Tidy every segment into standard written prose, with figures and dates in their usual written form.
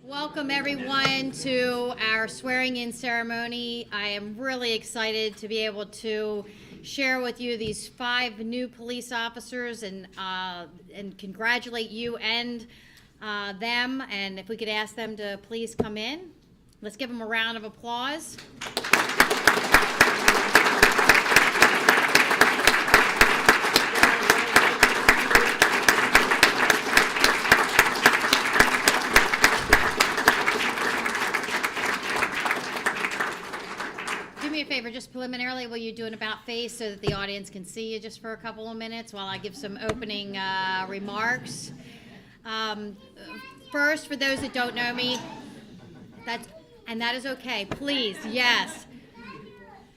Welcome everyone to our swearing-in ceremony. I am really excited to be able to share with you these 5 new police officers and congratulate you and them. And if we could ask them to please come in. Let's give them a round of applause. Do me a favor, just preliminarily, will you do an about face so that the audience can see you just for a couple of minutes while I give some opening remarks? First, for those that don't know me, that is okay. Please, yes.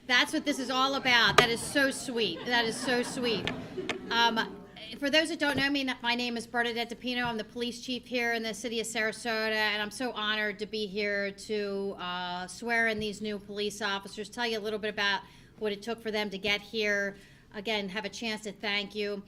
That's what this is all about. That is so sweet. That is so sweet. For those that don't know me, my name is Bernadette DePino. I'm the police chief here in the city of Sarasota, and I'm so honored to be here to swear in these new police officers, tell you a little bit about what it took for them to get here. Again, have a chance to thank you.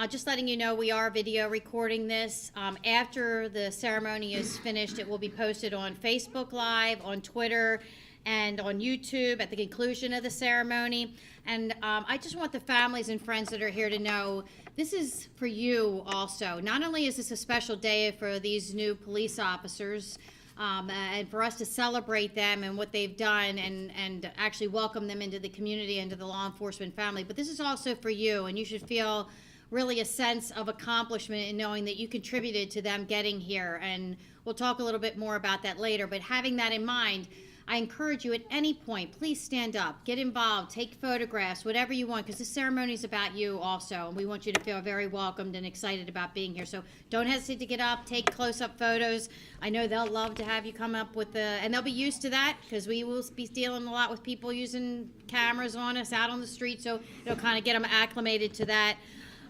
Just letting you know, we are video recording this. After the ceremony is finished, it will be posted on Facebook Live, on Twitter, and on YouTube at the conclusion of the ceremony. And I just want the families and friends that are here to know this is for you also. Not only is this a special day for these new police officers, and for us to celebrate them and what they've done and actually welcome them into the community, into the law enforcement family, but this is also for you, and you should feel really a sense of accomplishment in knowing that you contributed to them getting here. And we'll talk a little bit more about that later, but having that in mind, I encourage you at any point, please stand up, get involved, take photographs, whatever you want, because this ceremony is about you also, and we want you to feel very welcomed and excited about being here. So don't hesitate to get up, take close-up photos. I know they'll love to have you come up with and they'll be used to that, because we will be dealing a lot with people using cameras on us out on the street, so it'll kind of get them acclimated to that.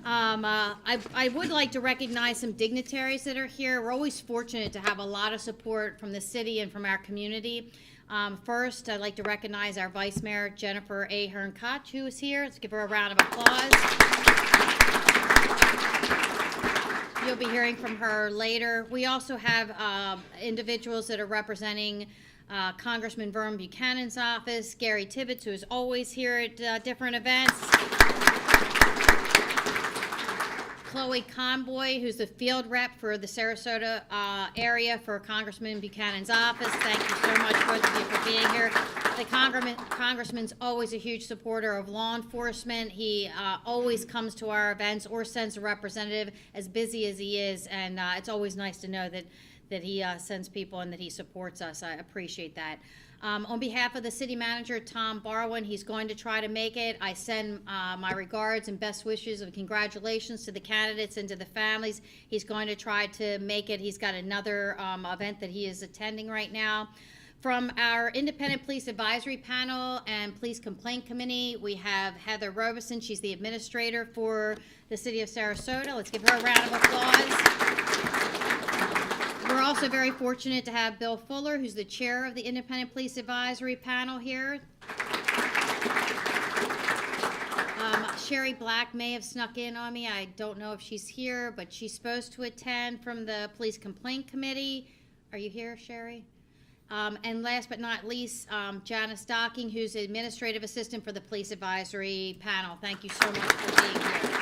I would like to recognize some dignitaries that are here. We're always fortunate to have a lot of support from the city and from our community. First, I'd like to recognize our Vice Mayor, Jennifer Ahern-Koch, who is here. Let's give her a round of applause. You'll be hearing from her later. We also have individuals that are representing Congressman Vern Buchanan's office, Gary Tibbetts, who is always here at different events. Chloe Conboy, who's the field rep for the Sarasota area for Congressman Buchanan's office. Thank you so much, both of you, for being here. The Congressman's always a huge supporter of law enforcement. He always comes to our events or sends a representative, as busy as he is, and it's always nice to know that he sends people and that he supports us. I appreciate that. On behalf of the city manager, Tom Barwin, he's going to try to make it. I send my regards and best wishes and congratulations to the candidates and to the families. He's going to try to make it. He's got another event that he is attending right now. From our Independent Police Advisory Panel and Police Complaint Committee, we have Heather Robeson. She's the administrator for the city of Sarasota. Let's give her a round of applause. We're also very fortunate to have Bill Fuller, who's the chair of the Independent Police Advisory Panel here. Sherry Black may have snuck in on me. I don't know if she's here, but she's supposed to attend from the Police Complaint Committee. Are you here, Sherry? And last but not least, Janice Stocking, who's the administrative assistant for the Police Advisory Panel. Thank you so much for being here.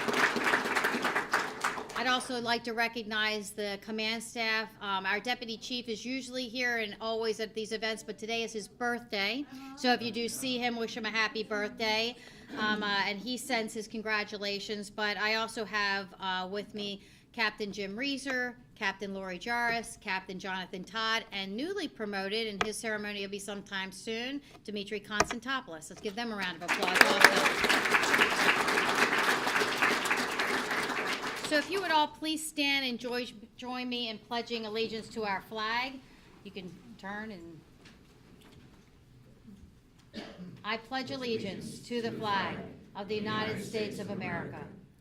I'd also like to recognize the command staff. Our deputy chief is usually here and always at these events, but today is his birthday. So if you do see him, wish him a happy birthday. And he sends his congratulations. But I also have with me Captain Jim Reeser, Captain Lori Jarris, Captain Jonathan Todd, and newly promoted, and his ceremony will be sometime soon, Dimitri Konstantopoulos. Let's give them a round of applause also. So if you would all please stand and join me in pledging allegiance to our flag. You can turn and... I pledge allegiance to the flag of the United States of America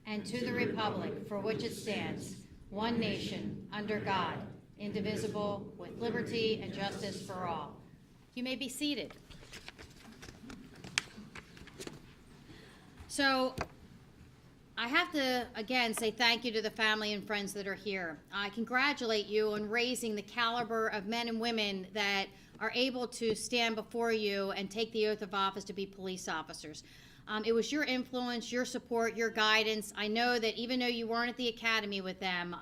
and to the republic for which it stands, one nation, under God, indivisible, with liberty and justice for all. You may be seated. So I have to, again, say thank you to the family and friends that are here. I congratulate you on raising the caliber of men and women that are able to stand before you and take the oath of office to be police officers. It was your influence, your support, your guidance. I know that even though you weren't at the academy with them,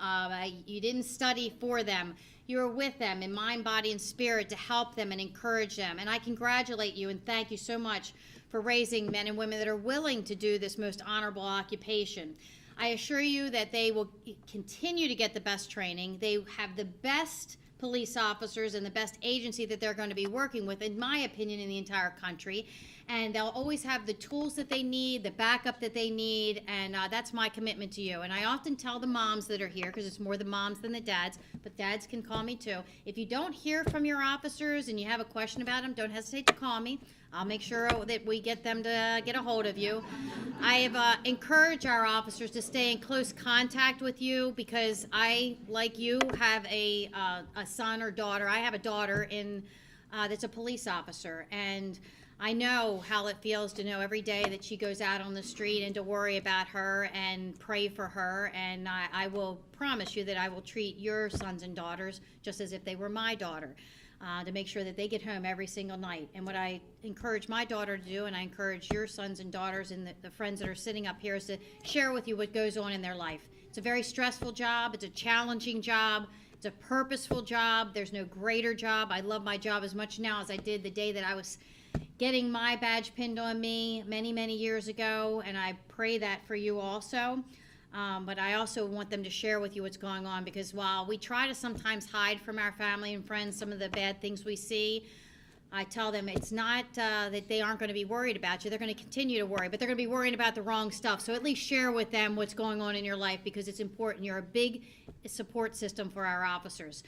you didn't study for them, you were with them in mind, body, and spirit to help them and encourage them. And I congratulate you and thank you so much for raising men and women that are willing to do this most honorable occupation. I assure you that they will continue to get the best training. They have the best police officers and the best agency that they're going to be working with, in my opinion, in the entire country. And they'll always have the tools that they need, the backup that they need, and that's my commitment to you. And I often tell the moms that are here, because it's more the moms than the dads, but dads can call me too. If you don't hear from your officers and you have a question about them, don't hesitate to call me. I'll make sure that we get them to get a hold of you. I have encouraged our officers to stay in close contact with you because I, like you, have a son or daughter. I have a daughter that's a police officer, and I know how it feels to know every day that she goes out on the street and to worry about her and pray for her. And I will promise you that I will treat your sons and daughters just as if they were my daughter, to make sure that they get home every single night. And what I encourage my daughter to do, and I encourage your sons and daughters and the friends that are sitting up here, is to share with you what goes on in their life. It's a very stressful job. It's a challenging job. It's a purposeful job. There's no greater job. I love my job as much now as I did the day that I was getting my badge pinned on me many, many years ago, and I pray that for you also. But I also want them to share with you what's going on, because while we try to sometimes hide from our family and friends some of the bad things we see, I tell them it's not that they aren't going to be worried about you. They're going to continue to worry, but they're going to be worrying about the wrong stuff. So at least share with them what's going on in your life, because it's important. You're a big support system for our officers.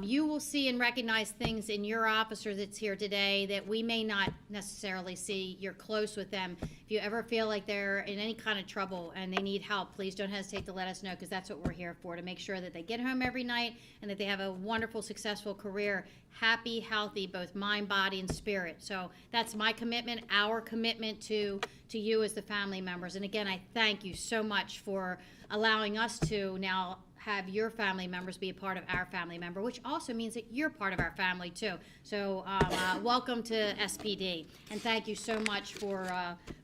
You will see and recognize things in your officer that's here today that we may not necessarily see. You're close with them. If you ever feel like they're in any kind of trouble and they need help, please don't hesitate to let us know, because that's what we're here for, to make sure that they get home every night and that they have a wonderful, successful career, happy, healthy, both mind, body, and spirit. So that's my commitment, our commitment to you as the family members. And again, I thank you so much for allowing us to now have your family members be a part of our family member, which also means that you're part of our family too. So welcome to SPD, and thank you so much for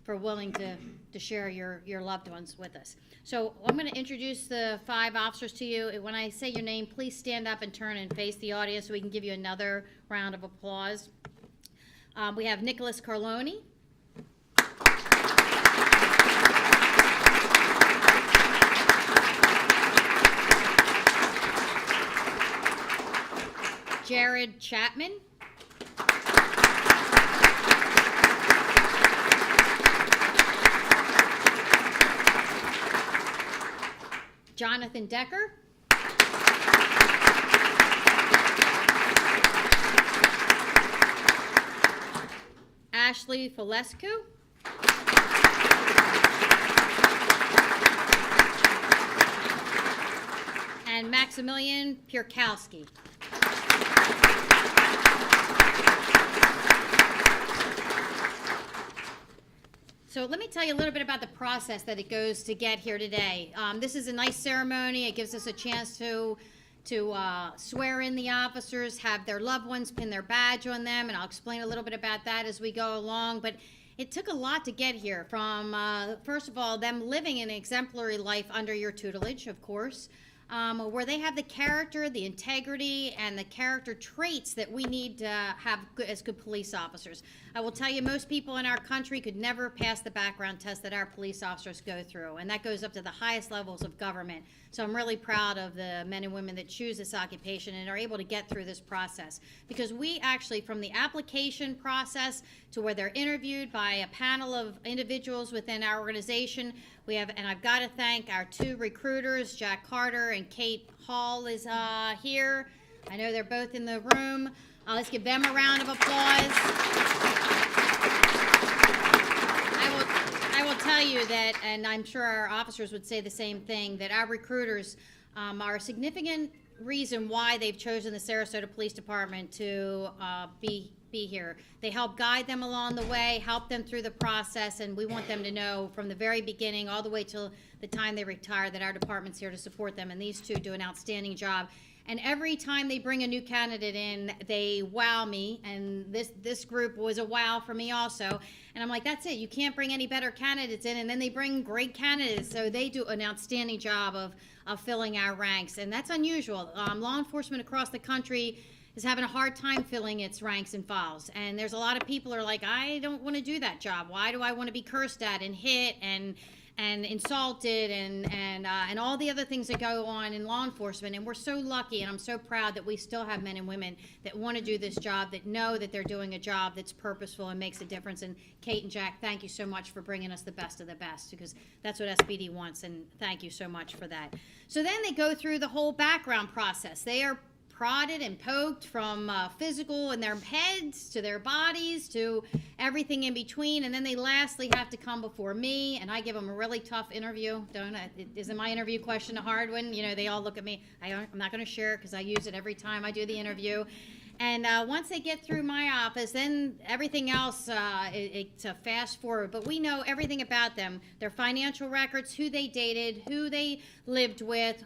willing to share your loved ones with us. So I'm going to introduce the 5 officers to you. When I say your name, please stand up and turn and face the audience so we can give you another round of applause. We have Nicholas Carloni. Jared Chapman. Jonathan Decker. Ashley Falescu. And Maximilian Pierkowski. So let me tell you a little bit about the process that it goes to get here today. This is a nice ceremony. It gives us a chance to swear in the officers, have their loved ones pin their badge on them, and I'll explain a little bit about that as we go along. But it took a lot to get here, from, first of all, them living an exemplary life under your tutelage, of course, where they have the character, the integrity, and the character traits that we need to have as good police officers. I will tell you, most people in our country could never pass the background test that our police officers go through, and that goes up to the highest levels of government. So I'm really proud of the men and women that choose this occupation and are able to get through this process, because we actually, from the application process to where they're interviewed by a panel of individuals within our organization, we have, and I've got to thank our 2 recruiters, Jack Carter and Kate Hall is here. I know they're both in the room. Let's give them a round of applause. I will tell you that, and I'm sure our officers would say the same thing, that our recruiters are a significant reason why they've chosen the Sarasota Police Department to be be here. They help guide them along the way, help them through the process, and we want them to know from the very beginning all the way till the time they retire that our department's here to support them, and these two do an outstanding job. And every time they bring a new candidate in, they wow me, and this group was a wow for me also. And I'm like, that's it, you can't bring any better candidates in, and then they bring great candidates, so they do an outstanding job of filling our ranks, and that's unusual. Law enforcement across the country is having a hard time filling its ranks and files, and there's a lot of people who are like, I don't want to do that job. Why do I want to be cursed at and hit and insulted and all the other things that go on in law enforcement? And we're so lucky, and I'm so proud that we still have men and women that want to do this job, that know that they're doing a job that's purposeful and makes a difference. And Kate and Jack, thank you so much for bringing us the best of the best, because that's what SBD wants, and thank you so much for that. So then they go through the whole background process. They are prodded and poked from physical in their heads to their bodies to everything in between, and then they lastly have to come before me, and I give them a really tough interview. Isn't my interview question a hard one? You know, they all look at me. I'm not going to share it because I use it every time I do the interview. And once they get through my office, then everything else, it's a fast forward. But we know everything about them, their financial records, who they dated, who they lived with,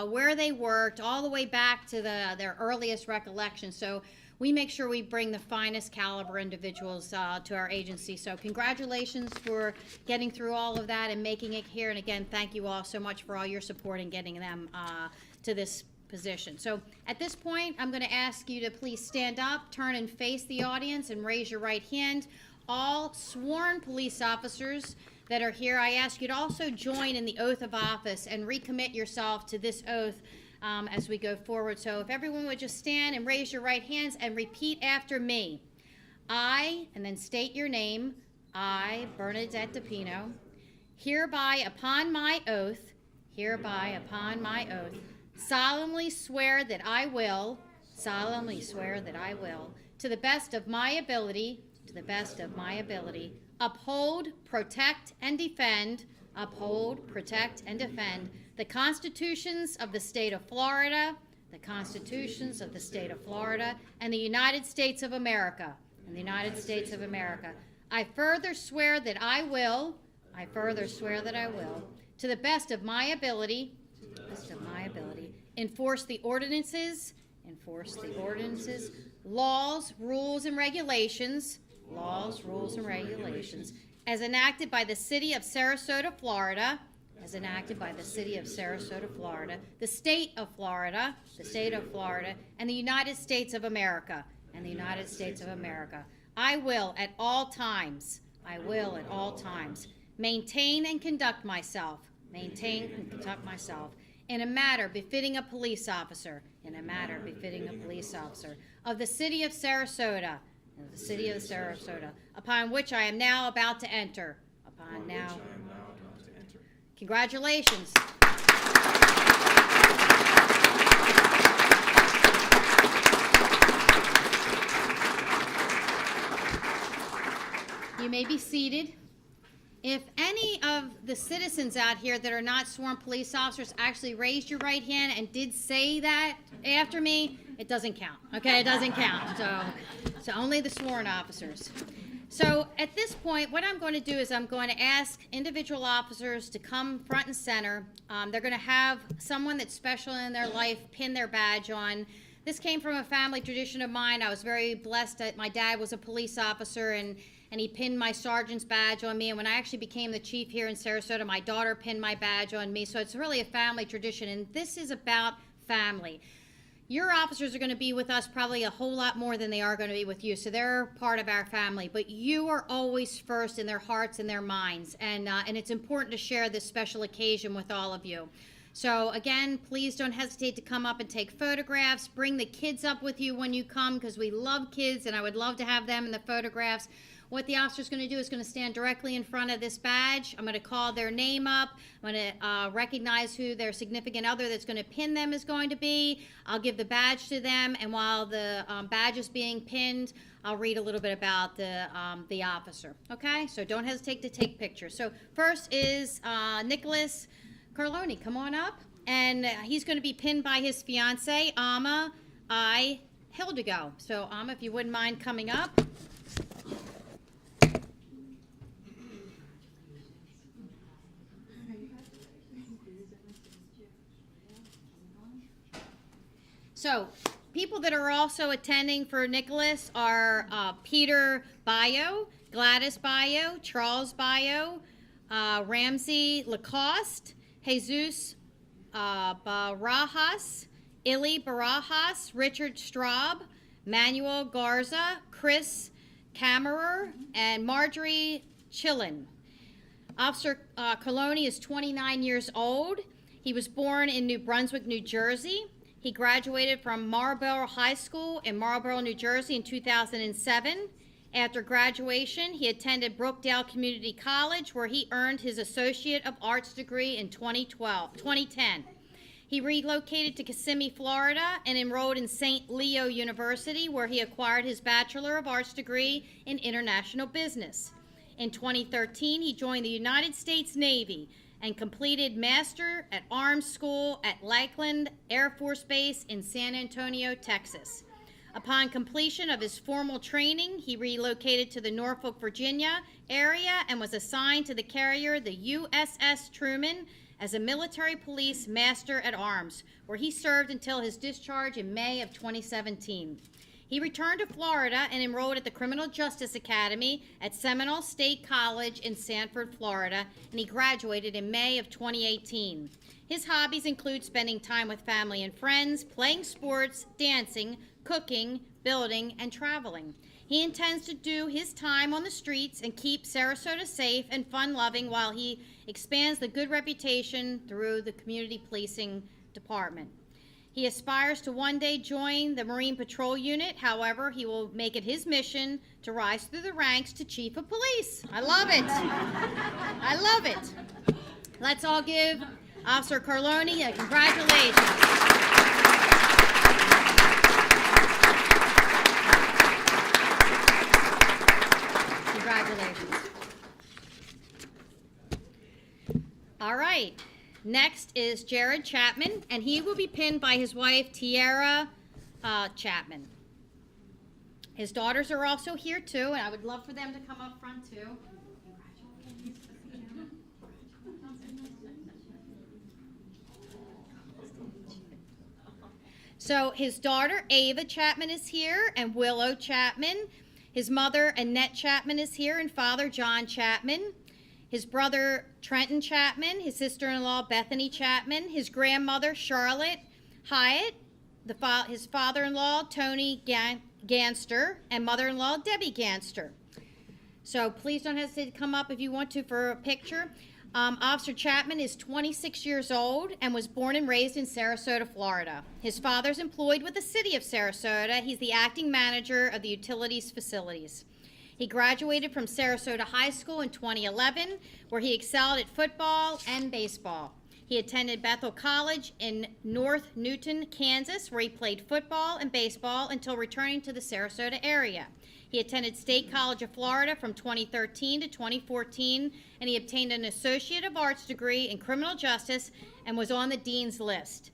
where they worked, all the way back to their earliest recollection. So we make sure we bring the finest caliber individuals to our agency. So congratulations for getting through all of that and making it here. And again, thank you all so much for all your support in getting them to this position. So at this point, I'm going to ask you to please stand up, turn and face the audience, and raise your right hand. All sworn police officers that are here, I ask you to also join in the oath of office and recommit yourself to this oath as we go forward. So if everyone would just stand and raise your right hands and repeat after me. I, and then state your name, I, Bernadette DePino, hereby upon my oath, solemnly swear that I will, to the best of my ability, uphold, protect, and defend, the constitutions of the state of Florida, and the United States of America, I further swear that I will, to the best of my ability, enforce the ordinances, laws, rules, and regulations, as enacted by the city of Sarasota, Florida, the state of Florida, and the United States of America, I will at all times, maintain and conduct myself, in a manner befitting a police officer, of the city of Sarasota, upon which I am now about to enter. Congratulations. You may be seated. If any of the citizens out here that are not sworn police officers actually raised your right hand and did say that after me, it doesn't count, okay? It doesn't count, so only the sworn officers. So at this point, what I'm going to do is I'm going to ask individual officers to come front and center. They're going to have someone that's special in their life pin their badge on. This came from a family tradition of mine. I was very blessed that my dad was a police officer, and he pinned my sergeant's badge on me. And when I actually became the chief here in Sarasota, my daughter pinned my badge on me. So it's really a family tradition, and this is about family. Your officers are going to be with us probably a whole lot more than they are going to be with you, so they're part of our family. But you are always first in their hearts and their minds, and it's important to share this special occasion with all of you. So again, please don't hesitate to come up and take photographs. Bring the kids up with you when you come, because we love kids, and I would love to have them in the photographs. What the officer's going to do is going to stand directly in front of this badge. I'm going to call their name up. I'm going to recognize who their significant other that's going to pin them is going to be. I'll give the badge to them, and while the badge is being pinned, I'll read a little bit about the officer. Okay? So don't hesitate to take pictures. So first is Nicholas Carloni. Come on up. And he's going to be pinned by his fiancée, Amma. I Hildigo. So, if you wouldn't mind coming up. So, people that are also attending for Nicholas are Peter Bayo, Gladys Bayo, Charles Bayo, Ramsey Lacoste, Jesus Barajas, Ili Barajas, Richard Straub, Manuel Garza, Chris Kammerer, and Marjorie Chillen. Officer Coloni is 29 years old. He was born in New Brunswick, New Jersey. He graduated from Marlboro High School in Marlboro, New Jersey in 2007. After graduation, he attended Brookdale Community College, where he earned his Associate of Arts degree in 2010. He relocated to Kissimmee, Florida, and enrolled in St. Leo University, where he acquired his Bachelor of Arts degree in International Business. In 2013, he joined the United States Navy and completed Master at Arms School at Lakeland Air Force Base in San Antonio, Texas. Upon completion of his formal training, he relocated to the Norfolk, Virginia area and was assigned to the carrier, the USS Truman, as a military police Master at Arms, where he served until his discharge in May of 2017. He returned to Florida and enrolled at the Criminal Justice Academy at Seminole State College in Sanford, Florida, and he graduated in May of 2018. His hobbies include spending time with family and friends, playing sports, dancing, cooking, building, and traveling. He intends to do his time on the streets and keep Sarasota safe and fun-loving while he expands the good reputation through the community policing department. He aspires to one day join the Marine Patrol Unit. However, he will make it his mission to rise through the ranks to Chief of Police. I love it. I love it. Let's all give Officer Carloni a congratulations. Congratulations. All right. Next is Jared Chapman, and he will be pinned by his wife, Tiara Chapman. His daughters are also here, too, and I would love for them to come up front, too. So his daughter, Ava Chapman, is here, and Willow Chapman. His mother, Annette Chapman, is here, and father, John Chapman. His brother, Trenton Chapman, his sister-in-law, Bethany Chapman, his grandmother, Charlotte Hyatt, his father-in-law, Tony Ganster, and mother-in-law, Debbie Ganster. So please don't hesitate to come up if you want to for a picture. Officer Chapman is 26 years old and was born and raised in Sarasota, Florida. His father's employed with the city of Sarasota. He's the acting manager of the utilities facilities. He graduated from Sarasota High School in 2011, where he excelled at football and baseball. He attended Bethel College in North Newton, Kansas, where he played football and baseball until returning to the Sarasota area. He attended State College of Florida from 2013 to 2014, and he obtained an Associate of Arts degree in criminal justice and was on the dean's list.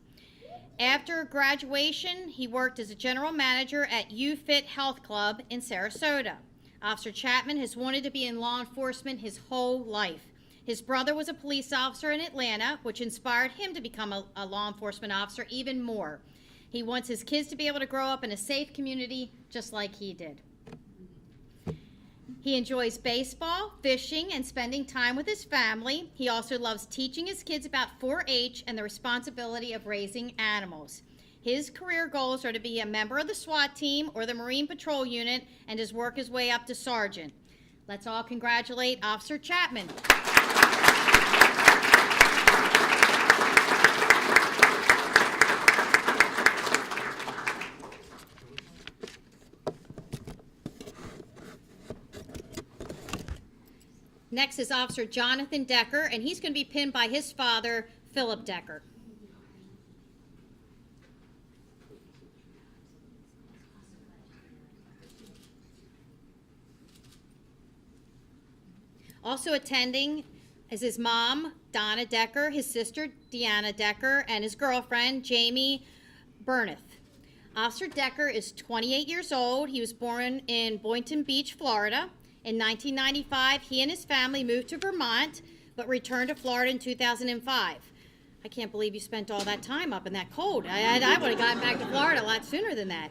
After graduation, he worked as a general manager at UFit Health Club in Sarasota. Officer Chapman has wanted to be in law enforcement his whole life. His brother was a police officer in Atlanta, which inspired him to become a law enforcement officer even more. He wants his kids to be able to grow up in a safe community just like he did. He enjoys baseball, fishing, and spending time with his family. He also loves teaching his kids about 4-H and the responsibility of raising animals. His career goals are to be a member of the SWAT team or the Marine Patrol Unit and to work his way up to sergeant. Let's all congratulate Officer Chapman. Next is Officer Jonathan Decker, and he's going to be pinned by his father, Philip Decker. Also attending is his mom, Donna Decker, his sister, Deanna Decker, and his girlfriend, Jamie Burneth. Officer Decker is 28 years old. He was born in Boynton Beach, Florida. In 1995, he and his family moved to Vermont, but returned to Florida in 2005. I can't believe you spent all that time up in that cold. I would have gotten back to Florida a lot sooner than that.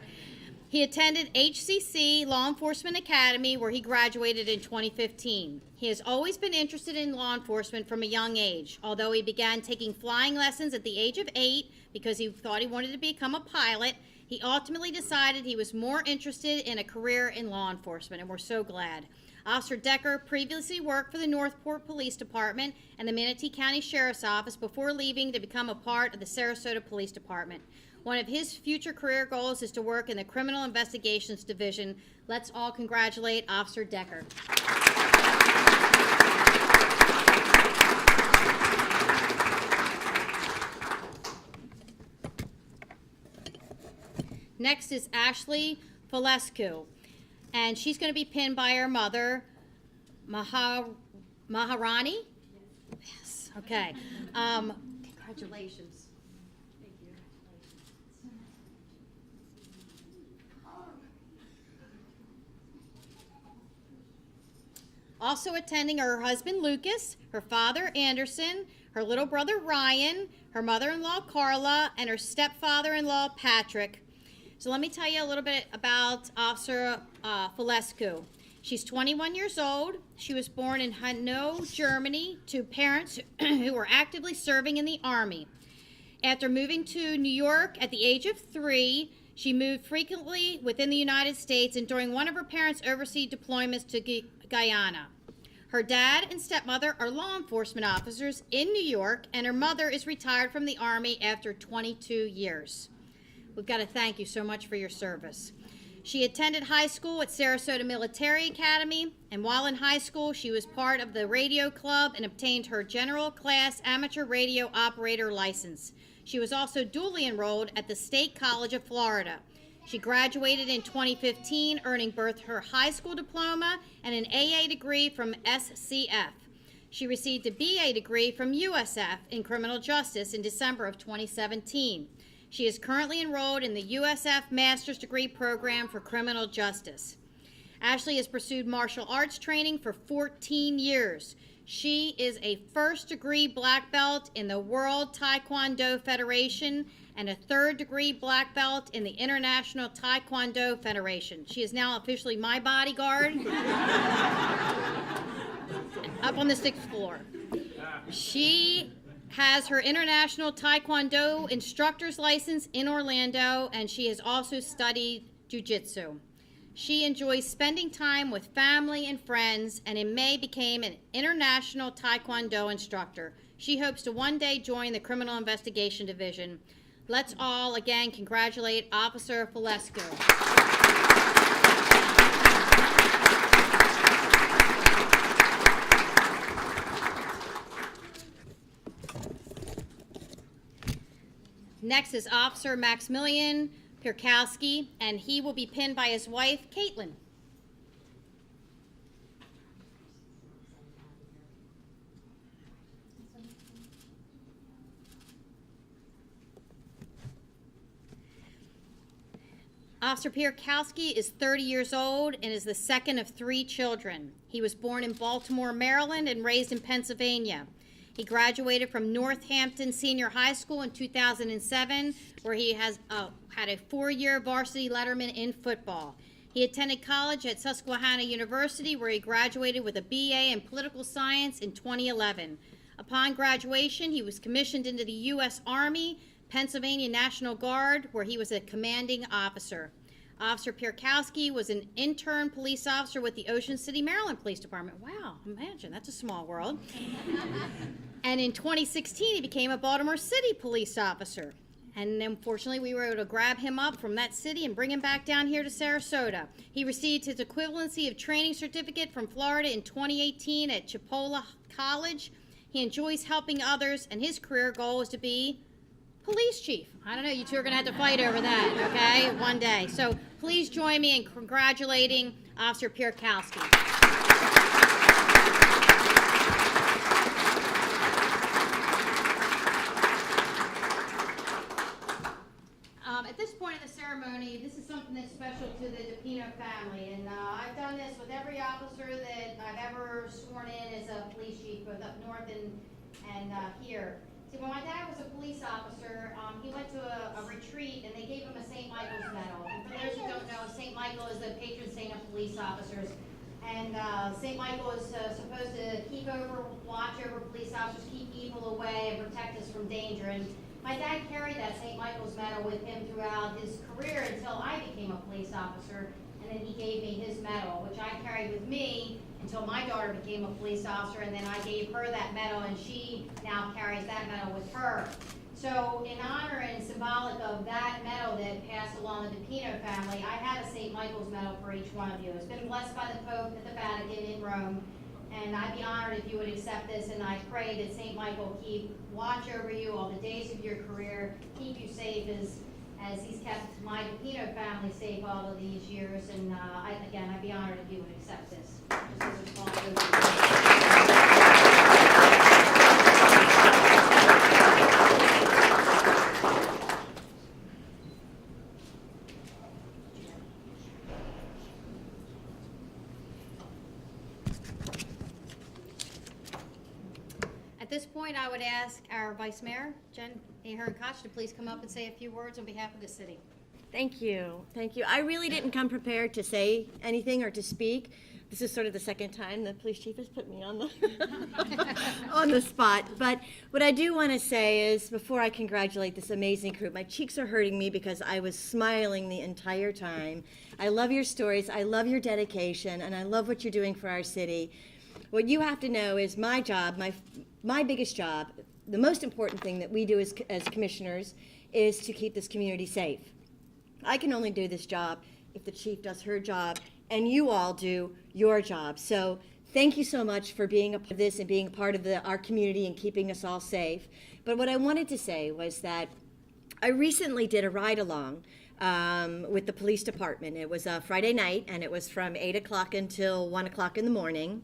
He attended HCC Law Enforcement Academy, where he graduated in 2015. He has always been interested in law enforcement from a young age, although he began taking flying lessons at the age of 8 because he thought he wanted to become a pilot. He ultimately decided he was more interested in a career in law enforcement, and we're so glad. Officer Decker previously worked for the Northport Police Department and the Manatee County Sheriff's Office before leaving to become a part of the Sarasota Police Department. One of his future career goals is to work in the Criminal Investigations Division. Let's all congratulate Officer Decker. Next is Ashley Falescu, and she's going to be pinned by her mother, Maharani? Yes, okay. Congratulations. Thank you. Also attending are her husband, Lucas, her father, Anderson, her little brother, Ryan, her mother-in-law, Carla, and her stepfather-in-law, Patrick. So let me tell you a little bit about Officer Falescu. She's 21 years old. She was born in Hanau, Germany, to parents who were actively serving in the Army. After moving to New York at the age of 3, she moved frequently within the United States and during one of her parents' overseas deployments to Guyana. Her dad and stepmother are law enforcement officers in New York, and her mother is retired from the Army after 22 years. We've got to thank you so much for your service. She attended high school at Sarasota Military Academy, and while in high school, she was part of the radio club and obtained her general class amateur radio operator license. She was also dually enrolled at the State College of Florida. She graduated in 2015, earning both her high school diploma and an AA degree from SCF. She received a BA degree from USF in criminal justice in December of 2017. She is currently enrolled in the USF Master's Degree Program for Criminal Justice. Ashley has pursued martial arts training for 14 years. She is a first-degree black belt in the World Taekwondo Federation and a third-degree black belt in the International Taekwondo Federation. She is now officially my bodyguard up on the 6th floor. She has her International Taekwondo instructor's license in Orlando, and she has also studied jiu-jitsu. She enjoys spending time with family and friends, and in May became an international Taekwondo instructor. She hopes to one day join the Criminal Investigation Division. Let's all again congratulate Officer Falescu. Next is Officer Maximilian Pierkowski, and he will be pinned by his wife, Caitlin. Officer Pierkowski is 30 years old and is the second of 3 children. He was born in Baltimore, Maryland, and raised in Pennsylvania. He graduated from Northampton Senior High School in 2007, where he has had a 4-year varsity letterman in football. He attended college at Susquehanna University, where he graduated with a BA in political science in 2011. Upon graduation, he was commissioned into the U.S. Army, Pennsylvania National Guard, where he was a commanding officer. Officer Pierkowski was an intern police officer with the Ocean City, Maryland Police Department. Wow, imagine, that's a small world. And in 2016, he became a Baltimore City police officer. And unfortunately, we were able to grab him up from that city and bring him back down here to Sarasota. He received his equivalency of training certificate from Florida in 2018 at Chipola College. He enjoys helping others, and his career goal is to be police chief. I don't know, you two are going to have to fight over that, okay, one day. So please join me in congratulating Officer Pierkowski. At this point, point in the ceremony, this is something that's special to the DePino family, and I've done this with every officer that I've ever sworn in as a police chief, both up north and here. See, when my dad was a police officer, he went to a retreat, and they gave him a St. Michael's medal. And for those who don't know, St. Michael is the patron saint of police officers. And St. Michael is supposed to watch over police officers, keep evil away, and protect us from danger. And my dad carried that St. Michael's medal with him throughout his career until I became a police officer. And then he gave me his medal, which I carried with me until my daughter became a police officer, and then I gave her that medal, and she now carries that medal with her. So in honor and symbolic of that medal that passed along the DePino family, I have a St. Michael's medal for each one of you. It's been blessed by the Pope at the Vatican in Rome, and I'd be honored if you would accept this, and I pray that St. Michael keep watch over you all the days of your career, keep you safe as he's kept my DePino family safe all of these years, and I'd be honored if you would accept this. Just as a small At this point, I would ask our Vice Mayor, Jen Ahern-Koch, to please come up and say a few words on behalf of the city. Thank you. Thank you. I really didn't come prepared to say anything or to speak. This is sort of the second time the police chief has put me on the on the spot. But what I do want to say is, before I congratulate this amazing group, my cheeks are hurting me because I was smiling the entire time. I love your stories. I love your dedication, and I love what you're doing for our city. What you have to know is my job, my biggest job, the most important thing that we do as commissioners is to keep this community safe. I can only do this job if the chief does her job and you all do your job. So thank you so much for being a part of this and being a part of our community and keeping us all safe. But what I wanted to say was that I recently did a ride-along with the police department. It was a Friday night, and it was from 8 o'clock until 1 o'clock in the morning.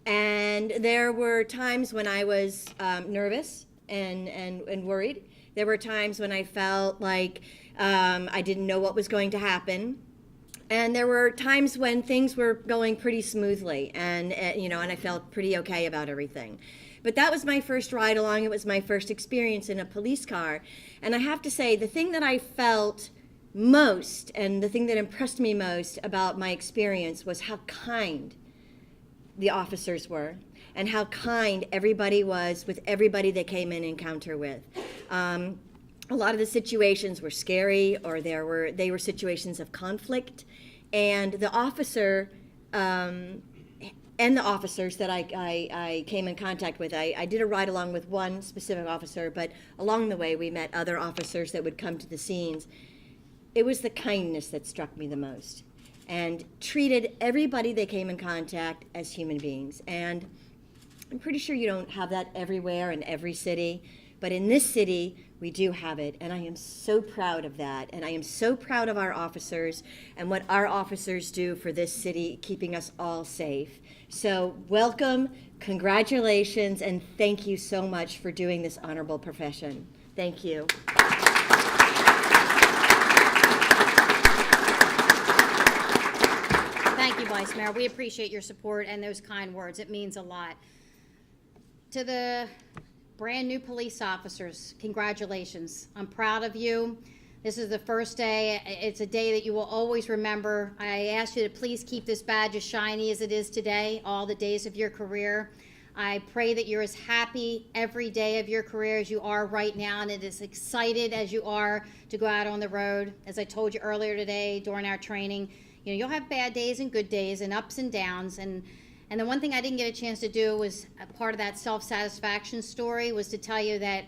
And there were times when I was nervous and worried. There were times when I felt like I didn't know what was going to happen. And there were times when things were going pretty smoothly, and I felt pretty okay about everything. But that was my first ride along. It was my first experience in a police car. And I have to say, the thing that I felt most and the thing that impressed me most about my experience was how kind the officers were and how kind everybody was with everybody they came in encounter with. A lot of the situations were scary, or they were situations of conflict, and the officer and the officers that I came in contact with, I did a ride along with one specific officer, but along the way we met other officers that would come to the scenes. It was the kindness that struck me the most, and treated everybody they came in contact as human beings. And I'm pretty sure you don't have that everywhere in every city, but in this city, we do have it, and I am so proud of that. And I am so proud of our officers and what our officers do for this city, keeping us all safe. So welcome, congratulations, and thank you so much for doing this honorable profession. Thank you. Thank you, Vice Mayor. We appreciate your support and those kind words. It means a lot. To the brand new police officers, congratulations. I'm proud of you. This is the first day. It's a day that you will always remember. I ask you to please keep this badge as shiny as it is today, all the days of your career. I pray that you're as happy every day of your career as you are right now, and as excited as you are to go out on the road. As I told you earlier today during our training, you'll have bad days and good days and ups and downs, and the one thing I didn't get a chance to do was a part of that self-satisfaction story was to tell you that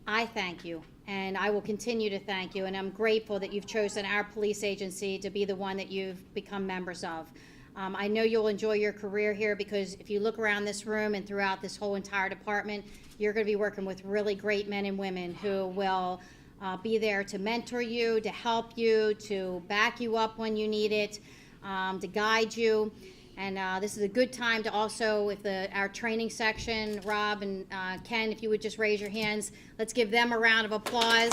I thank you, and I will continue to thank you, and I'm grateful that you've chosen our police agency to be the one that you've become members of. I know you'll enjoy your career here, because if you look around this room and throughout this whole entire department, you're going to be working with really great men and women who will be there to mentor you, to help you, to back you up when you need it, to guide you. And this is a good time to also, if our training section, Rob and Ken, if you would just raise your hands, let's give them a round of applause.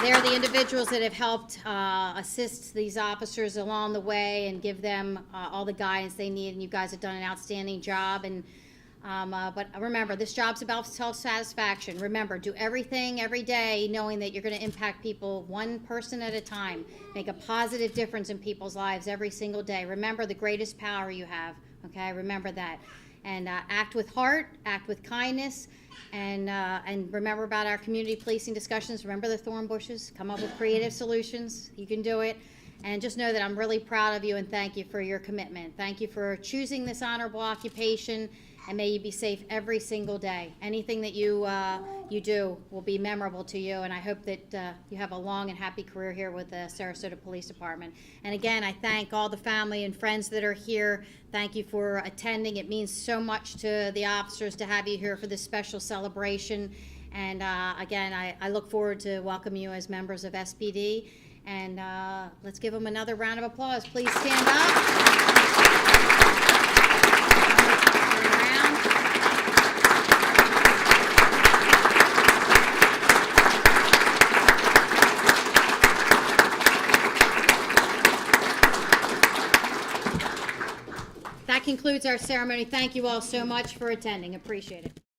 They're the individuals that have helped assist these officers along the way and give them all the guidance they need, and you guys have done an outstanding job. And but remember, this job's about self-satisfaction. Remember, do everything every day knowing that you're going to impact people one person at a time. Make a positive difference in people's lives every single day. Remember the greatest power you have, okay? Remember that. And act with heart, act with kindness, and remember about our community policing discussions. Remember the thorn bushes. Come up with creative solutions. You can do it. And just know that I'm really proud of you and thank you for your commitment. Thank you for choosing this honorable occupation, and may you be safe every single day. Anything that you do will be memorable to you, and I hope that you have a long and happy career here with the Sarasota Police Department. And again, I thank all the family and friends that are here. Thank you for attending. It means so much to the officers to have you here for this special celebration. And again, I look forward to welcome you as members of SPD. And let's give them another round of applause. Please stand up. That concludes our ceremony. Thank you all so much for attending. Appreciate it.